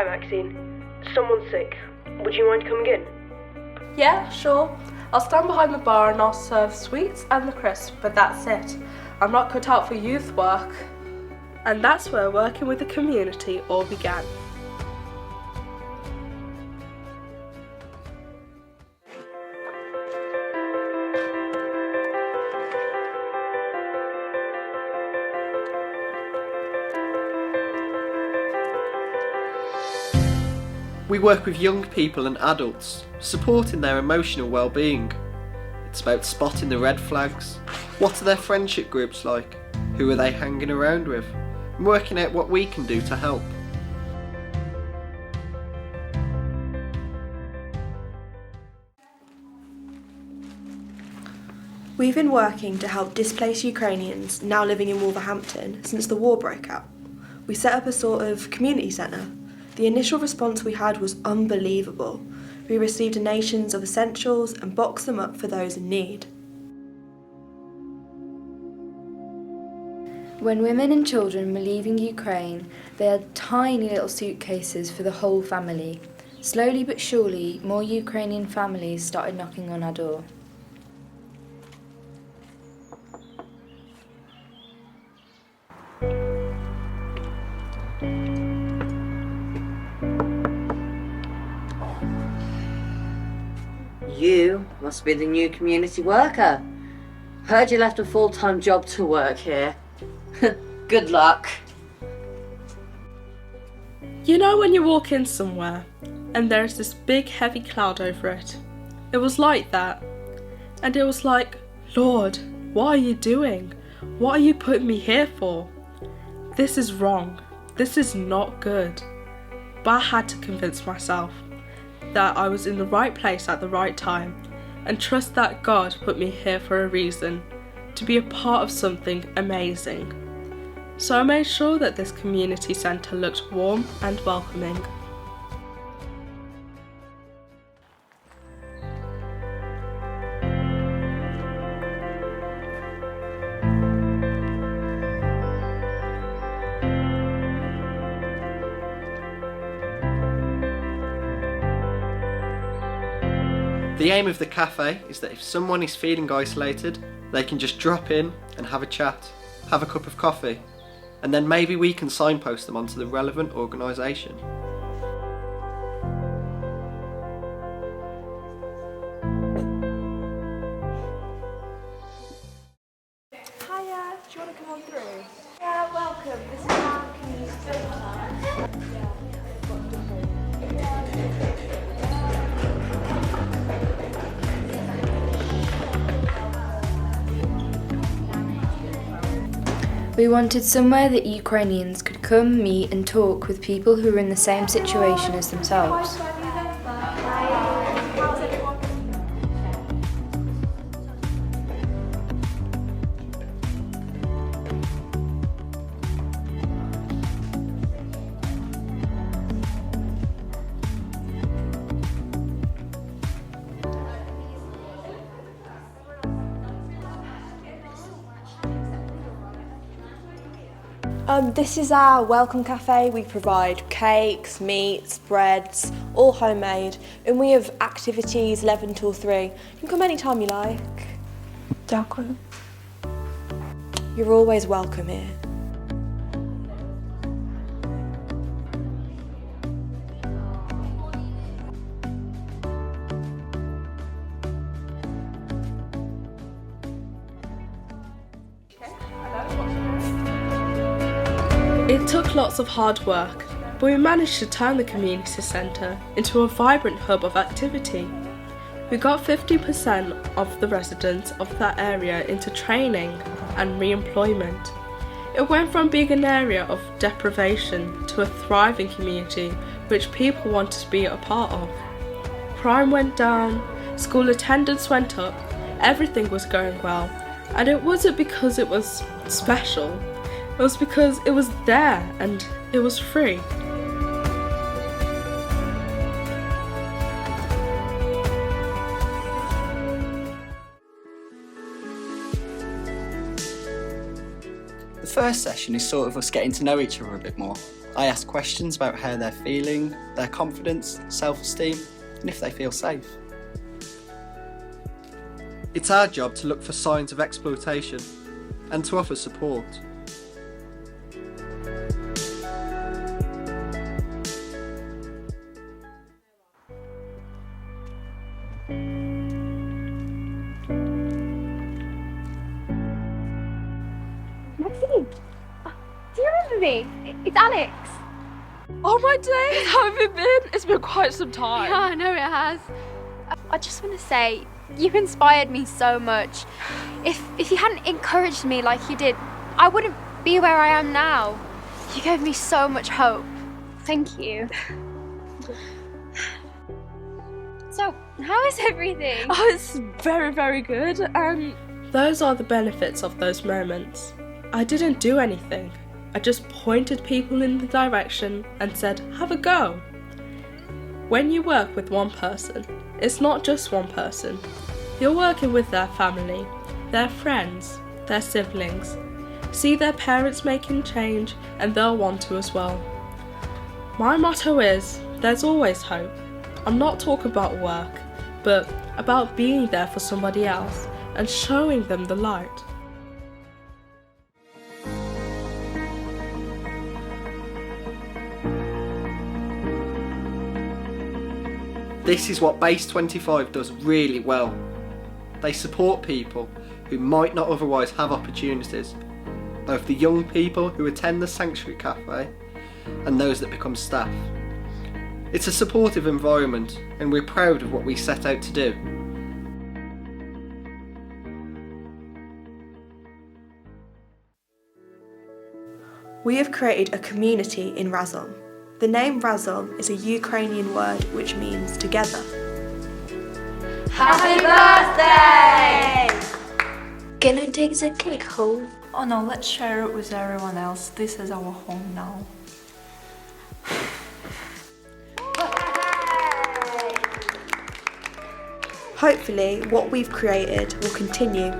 Hi Maxine, someone's sick. Would you mind coming in? Yeah, sure. I'll stand behind the bar and I'll serve sweets and the crisp, but that's it. I'm not cut out for youth work. And that's where working with the community all began. We work with young people and adults, supporting their emotional well-being. It's about spotting the red flags. What are their friendship groups like? Who are they hanging around with? And working out what we can do to help. We've been working to help displaced Ukrainians now living in Wolverhampton since the war broke out. We set up a sort of community centre. The initial response we had was unbelievable. We received donations of essentials and boxed them up for those in need. When women and children were leaving Ukraine, they had tiny little suitcases for the whole family. Slowly but surely, more Ukrainian families started knocking on our door. You must be the new community worker. Heard you left a full-time job to work here. Good luck. You know when you walk in somewhere and there's this big heavy cloud over it? It was like that. And it was like, Lord, what are you doing? What are you putting me here for? This is wrong. This is not good. But I had to convince myself that I was in the right place at the right time and trust that God put me here for a reason, to be a part of something amazing. So I made sure that this community centre looked warm and welcoming. The aim of the cafe is that if someone is feeling isolated, they can just drop in and have a chat, have a cup of coffee, and then maybe we can signpost them onto the relevant organisation. Hiya, do you want to come on through? Yeah, welcome. This is our community centre. We wanted somewhere that Ukrainians could come, meet and talk with people who were in the same situation as themselves. This is our welcome cafe. We provide cakes, meats, breads, all homemade, and we have activities 11 till 3. You can come anytime you like. Дякую. You're always welcome here. It took lots of hard work, but we managed to turn the community centre into a vibrant hub of activity. We got 50% of the residents of that area into training and re-employment. It went from being an area of deprivation to a thriving community which people wanted to be a part of. Crime went down, school attendance went up, everything was going well, and it wasn't because it was special. It was because it was there and it was free. The first session is sort of us getting to know each other a bit more. I ask questions about how they're feeling, their confidence, self-esteem, and if they feel safe. It's our job to look for signs of exploitation and to offer support. Maxine! Do you remember me? It's Alex. Oh my days, how have you been? It's been quite some time. Yeah, I know it has. I just want to say, you've inspired me so much. If you hadn't encouraged me like you did, I wouldn't be where I am now. You gave me so much hope. Thank you. So, how is everything? Oh, it's very, very good. Those are the benefits of those moments. I didn't do anything. I just pointed people in the direction and said, have a go. When you work with one person, it's not just one person. You're working with their family, their friends, their siblings. See their parents making change and they'll want to as well. My motto is, there's always hope. I'm not talking about work, but about being there for somebody else and showing them the light. This is what Base 25 does really well. They support people who might not otherwise have opportunities, both the young people who attend the Sanctuary Cafe and those that become staff. It's a supportive environment and we're proud of what we set out to do. We have created a community in Razom. The name Razom is a Ukrainian word which means together. Happy birthday! Can I take the cake home? Oh no, let's share it with everyone else. This is our home now. Hopefully, what we've created will continue